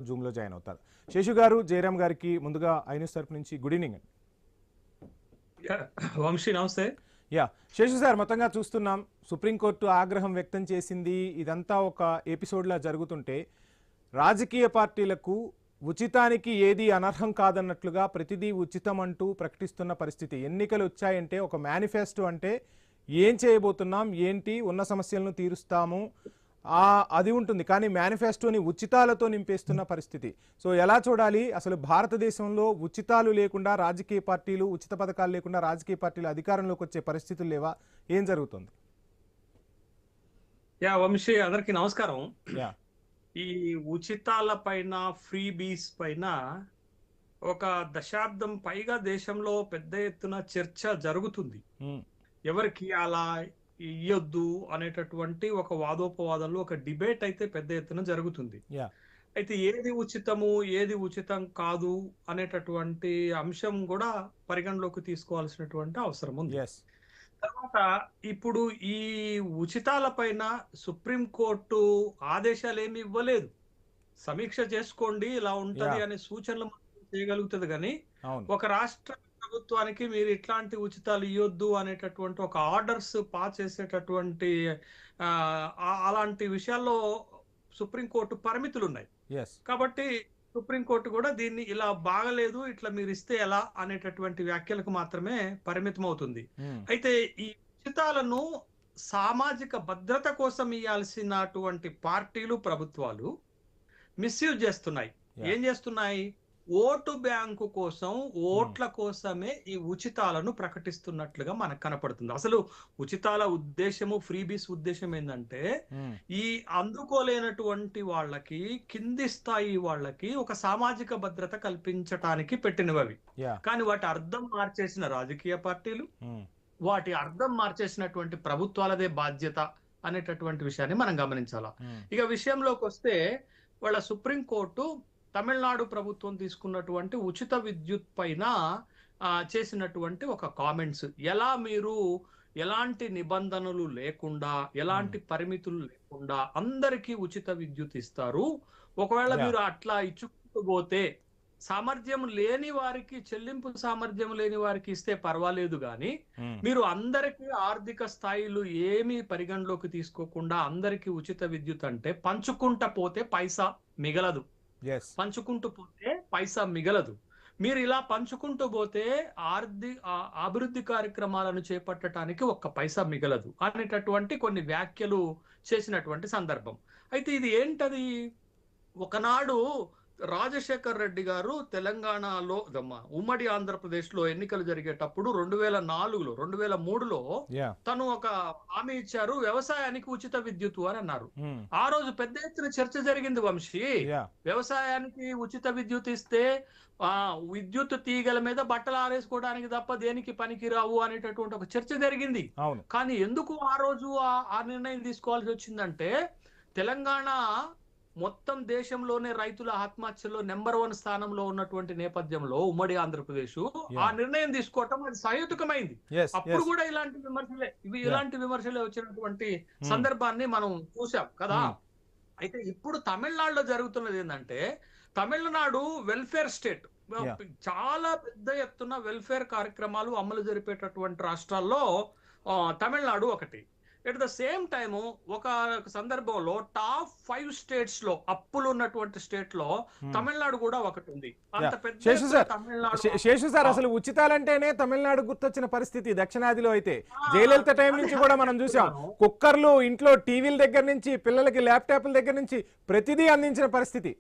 Zoom లో join అవుతారు. శేషు గారు, జయరామ్ గారికి ముందుగా ఐన్యూస్ తరపు నుంచి గుడ్ ఈవినింగ్ అండి. వంశీ నమస్తే. శేషు సార్, మొత్తంగా చూస్తున్నాం సుప్రీంకోర్టు ఆగ్రహం వ్యక్తం చేసింది. ఇదంతా ఒక ఎపిసోడ్లా జరుగుతుంటే రాజకీయ పార్టీలకు ఉచితానికి ఏది అనర్హం కాదన్నట్లుగా ప్రతిదీ ఉచితం అంటూ ప్రకటిస్తున్న పరిస్థితి. ఎన్నికలు వచ్చాయంటే ఒక మేనిఫెస్టో అంటే ఏం చేయబోతున్నాం, ఏంటి, ఉన్న సమస్యలను తీరుస్తాము అది ఉంటుంది. కానీ మేనిఫెస్టోని ఉచితాలతో నింపేస్తున్న పరిస్థితి. సో ఎలా చూడాలి? అసలు భారతదేశంలో ఉచితాలు లేకుండా రాజకీయ పార్టీలు, ఉచిత పథకాలు లేకుండా రాజకీయ పార్టీలు అధికారంలోకి వచ్చే పరిస్థితులు లేవా? ఏం జరుగుతుంది? వంశీ, అందరికి నమస్కారం. ఈ ఉచితాల పైన, ఫ్రీ బీస్ పైన ఒక దశాబ్దం పైగా దేశంలో పెద్ద ఎత్తున చర్చ జరుగుతుంది. ఎవరికి అలా ఇయ్యొద్దు అనేటటువంటి ఒక వాదోపవాదంలో ఒక డిబేట్ అయితే పెద్ద ఎత్తున జరుగుతుంది. అయితే ఏది ఉచితము, ఏది ఉచితం కాదు అనేటటువంటి అంశం కూడా పరిగణలోకి తీసుకోవాల్సినటువంటి అవసరం ఉంది. తర్వాత ఇప్పుడు ఈ ఉచితాల పైన సుప్రీంకోర్టు ఆదేశాలు ఏమి ఇవ్వలేదు. సమీక్ష చేసుకోండి, ఇలా ఉంటది అనే సూచనలు చేయగలుగుతుంది. కానీ ఒక రాష్ట్ర ప్రభుత్వానికి మీరు ఇట్లాంటి ఉచితాలు ఇవ్వద్దు అనేటటువంటి ఒక ఆర్డర్స్ పాస్ చేసేటటువంటి అలాంటి విషయాల్లో సుప్రీంకోర్టు పరిమితులు ఉన్నాయి. కాబట్టి సుప్రీంకోర్టు కూడా దీన్ని ఇలా బాగలేదు, ఇట్లా మీరు ఇస్తే ఎలా అనేటటువంటి వ్యాఖ్యలకు మాత్రమే పరిమితం అవుతుంది. అయితే ఈ ఉచితాలను సామాజిక భద్రత కోసం ఇవ్వాల్సినటువంటి పార్టీలు, ప్రభుత్వాలు మిస్యూజ్ చేస్తున్నాయి. ఏం చేస్తున్నాయి? ఓటు బ్యాంకు కోసం, ఓట్ల కోసమే ఈ ఉచితాలను ప్రకటిస్తున్నట్లుగా మనకు కనపడుతుంది. అసలు ఉచితాల ఉద్దేశము, ఫ్రీబీస్ ఉద్దేశం ఏంటంటే ఈ అందుకోలేనటువంటి వాళ్ళకి, కింది స్థాయి వాళ్ళకి ఒక సామాజిక భద్రత కల్పించటానికి పెట్టినవి. కానీ వాటి అర్థం మార్చేసిన రాజకీయ పార్టీలు, వాటి అర్థం మార్చేసినటువంటి ప్రభుత్వాలదే బాధ్యత అనేటటువంటి విషయాన్ని మనం గమనించాలా. ఇక విషయంలోకి వస్తే వాళ్ళ సుప్రీంకోర్టు తమిళనాడు ప్రభుత్వం తీసుకున్నటువంటి ఉచిత విద్యుత్ పైన చేసినటువంటి ఒక కామెంట్స్, ఎలా మీరు ఎలాంటి నిబంధనలు లేకుండా, ఎలాంటి పరిమితులు లేకుండా అందరికీ ఉచిత విద్యుత్ ఇస్తారు. ఒకవేళ మీరు అట్లా ఇచ్చుకుంటూ పోతే సామర్థ్యం లేని వారికి, చెల్లింపు సామర్థ్యం లేని వారికి ఇస్తే పర్వాలేదు, కానీ మీరు అందరికీ ఆర్థిక స్థాయిలు ఏమీ పరిగణలోకి తీసుకోకుండా అందరికీ ఉచిత విద్యుత్ అంటే పంచుకుంటా పోతే పైసా మిగలదు. పంచుకుంటూ పోతే పైసా మిగలదు. మీరు ఇలా పంచుకుంటూ పోతే అభివృద్ధి కార్యక్రమాలను చేపట్టడానికి ఒక్క పైసా మిగలదు అనేటటువంటి కొన్ని వ్యాఖ్యలు చేసినటువంటి సందర్భం. అయితే ఇది ఏంటది? ఒకనాడు రాజశేఖర్ రెడ్డి గారు తెలంగాణలో, ఉమ్మడి ఆంధ్రప్రదేశ్ లో ఎన్నికలు జరిగేటప్పుడు 2004లో 2003లో తను ఒక హామీ ఇచ్చారు, వ్యవసాయానికి ఉచిత విద్యుత్ అని అన్నారు. ఆ రోజు పెద్ద ఎత్తున చర్చ జరిగింది వంశీ. వ్యవసాయానికి ఉచిత విద్యుత్ ఇస్తే విద్యుత్ తీగల మీద బట్టలు ఆరేసుకోవడానికి తప్ప దేనికి పనికిరావు అనేటటువంటి ఒక చర్చ జరిగింది. కానీ ఎందుకు ఆ రోజు ఆ నిర్ణయం తీసుకోవాల్సి వచ్చిందంటే, తెలంగాణ మొత్తం దేశంలోనే రైతుల ఆత్మహత్యలో నెంబర్ 1 స్థానంలో ఉన్నటువంటి నేపథ్యంలో ఉమ్మడి ఆంధ్రప్రదేశ్ ఆ నిర్ణయం తీసుకోవటం అది సహేతుకమైంది. అప్పుడు కూడా ఇలాంటి విమర్శలే వచ్చినటువంటి సందర్భాన్ని మనం చూసాం కదా. అయితే ఇప్పుడు తమిళనాడులో జరుగుతున్నది ఏంటంటే, తమిళనాడు వెల్ఫేర్ స్టేట్, చాలా పెద్ద ఎత్తున వెల్ఫేర్ కార్యక్రమాలు అమలు జరిపేటటువంటి రాష్ట్రాల్లో తమిళనాడు ఒకటి. ఎట్ ద సేమ్ టైమ్ ఒక సందర్భంలో టాప్ 5 స్టేట్స్ లో అప్పులు ఉన్నటువంటి స్టేట్ లో తమిళనాడు కూడా ఒకటి ఉంది. అంత పెద్ద శేషు సార్, అసలు ఉచితాలంటేనే తమిళనాడు గుర్తొచ్చిన పరిస్థితి. దక్షిణాదిలో అయితే జయలలిత టైం నుంచి కూడా మనం చూసాం, కుక్కర్లు ఇంట్లో, టీవీల దగ్గర నుంచి పిల్లలకి ల్యాప్టాప్ల దగ్గర నుంచి ప్రతిదీ అందించిన పరిస్థితి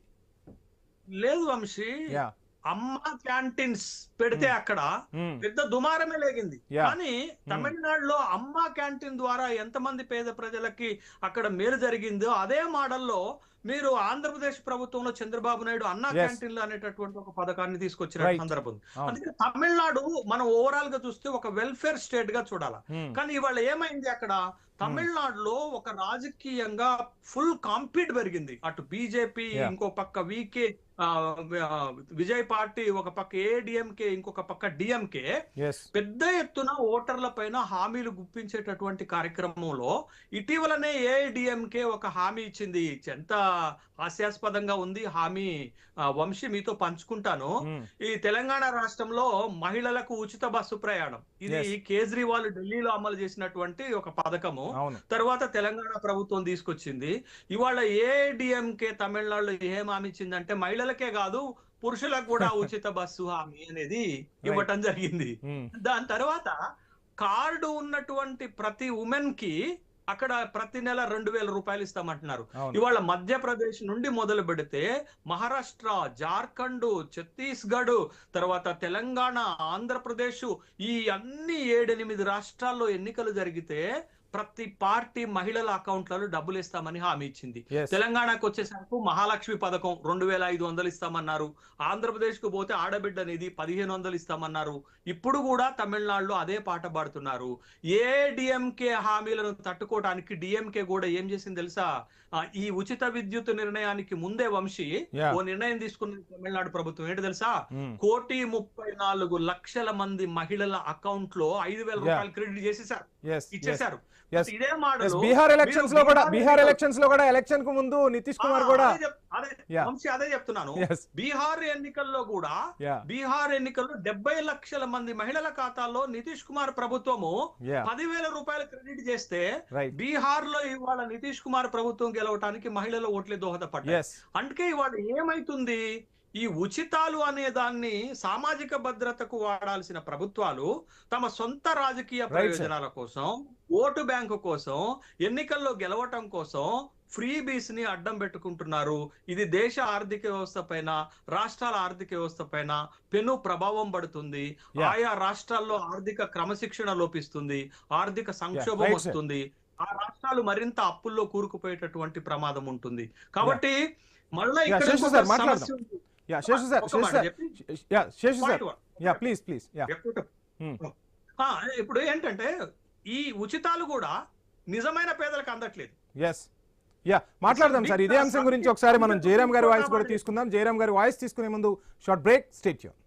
లేదు వంశీ. అమ్మ క్యాంటీన్స్ పెడితే అక్కడ పెద్ద దుమారమే లేగింది. కానీ తమిళనాడులో అమ్మ క్యాంటీన్ ద్వారా ఎంతమంది పేద ప్రజలకి అక్కడ మేలు జరిగిందో అదే మోడల్లో మీరు ఆంధ్రప్రదేశ్ ప్రభుత్వంలో చంద్రబాబు నాయుడు అన్నా క్యాంటీన్లు అనేటటువంటి ఒక పథకాన్ని తీసుకొచ్చిన సందర్భం. అందుకే తమిళనాడు మనం ఓవరాల్ గా చూస్తే ఒక వెల్ఫేర్ స్టేట్ గా చూడాలి. కానీ ఇవాళ ఏమైంది, అక్కడ తమిళనాడులో ఒక రాజకీయంగా ఫుల్ కాంపీట్ పెరిగింది. అటు బీజేపీ, ఇంకో పక్క వికే విజయ్ పార్టీ, ఒక పక్క ఏడిఎంకే, ఇంకొక పక్క డిఎంకే పెద్ద ఎత్తున ఓటర్ల పైన హామీలు గుప్పించేటటువంటి కార్యక్రమంలో ఇటీవలనే ఏడిఎంకే ఒక హామీ ఇచ్చింది. ఎంత హాస్యాస్పదంగా ఉంది. హామీ వంశీ మీతో పంచుకుంటాను. ఈ తెలంగాణ రాష్ట్రంలో మహిళలకు ఉచిత బస్సు ప్రయాణం, ఇది కేజ్రీవాల్ ఢిల్లీలో అమలు చేసినటువంటి ఒక పథకము. తర్వాత తెలంగాణ ప్రభుత్వం తీసుకొచ్చింది. ఇవాళ ఏఐడిఎంకే తమిళనాడులో ఏం హామీ ఇచ్చిందంటే మహిళలకే కాదు పురుషులకు కూడా ఉచిత బస్సు హామీ అనేది ఇవ్వటం జరిగింది. దాని తర్వాత కార్డు ఉన్నటువంటి ప్రతి ఉమెన్ కి అక్కడ ప్రతి నెల 2,000 రూపాయలు ఇస్తామంటున్నారు. ఇవాళ మధ్యప్రదేశ్ నుండి మొదలు పెడితే మహారాష్ట్ర, జార్ఖండ్, ఛత్తీస్గఢ్, తర్వాత తెలంగాణ, ఆంధ్రప్రదేశ్, ఈ అన్ని 7-8 రాష్ట్రాల్లో ఎన్నికలు జరిగితే ప్రతి పార్టీ మహిళల అకౌంట్లలో డబ్బులు ఇస్తామని హామీ ఇచ్చింది. తెలంగాణకు వచ్చేసరికి మహాలక్ష్మి పథకం 2,500 ఇస్తామన్నారు. ఆంధ్రప్రదేశ్ కు పోతే ఆడబిడ్డ నిధి 1,500 ఇస్తామన్నారు. ఇప్పుడు కూడా తమిళనాడులో అదే పాట పాడుతున్నారు. ఏడిఎంకే హామీలను తట్టుకోవడానికి డిఎంకే కూడా ఏం చేసింది తెలుసా? ఈ ఉచిత విద్యుత్ నిర్ణయానికి ముందే వంశీ ఓ నిర్ణయం తీసుకున్న తమిళనాడు ప్రభుత్వం ఏంటి తెలుసా? 1,34,00,000 మంది మహిళల అకౌంట్ లో 5,000 రూపాయలు క్రెడిట్ చేసేసారు, ఇచ్చేసారు. ఇదే మోడల్ బీహార్ ఎలక్షన్స్ లో కూడా ఎలక్షన్ కు ముందు నితీష్ కుమార్ కూడా అదే చెప్తున్నాను. బీహార్ ఎన్నికల్లో కూడా బీహార్ ఎన్నికల్లో 70 లక్షల మంది మహిళల ఖాతాల్లో నితీష్ కుమార్ ప్రభుత్వము 10,000 రూపాయలు క్రెడిట్ చేస్తే బీహార్ లో ఇవాళ నితీష్ కుమార్ ప్రభుత్వం గెలవటానికి మహిళల ఓట్లే దోహదపడ్డాయి. అందుకే ఇవాళ ఏమైతుంది, ఈ ఉచితాలు అనే దాన్ని సామాజిక భద్రతకు వాడాల్సిన ప్రభుత్వాలు తమ సొంత రాజకీయ ప్రయోజనాల కోసం, ఓటు బ్యాంకు కోసం, ఎన్నికల్లో గెలవటం కోసం ఫ్రీ బీస్ ని అడ్డం పెట్టుకుంటున్నారు. ఇది దేశ ఆర్థిక వ్యవస్థ పైన, రాష్ట్రాల ఆర్థిక వ్యవస్థ పైన పెను ప్రభావం పడుతుంది. ఆయా రాష్ట్రాల్లో ఆర్థిక క్రమశిక్షణ లోపిస్తుంది, ఆర్థిక సంక్షోభం వస్తుంది. ఆ రాష్ట్రాలు మరింత అప్పుల్లో కూరుకుపోయేటటువంటి ప్రమాదం ఉంటుంది. కాబట్టి మళ్ళీ ఇప్పుడు ఏంటంటే ఈ ఉచితాలు కూడా నిజమైన పేదలకు అందట్లేదు. మాట్లాడదాం సార్ ఇదే అంశం గురించి. ఒకసారి మనం జయరామ్ గారి వాయిస్ కూడా తీసుకుందాం. జయరామ్ గారి వాయిస్ తీసుకునే ముందు షార్ట్ బ్రేక్. Stay tune.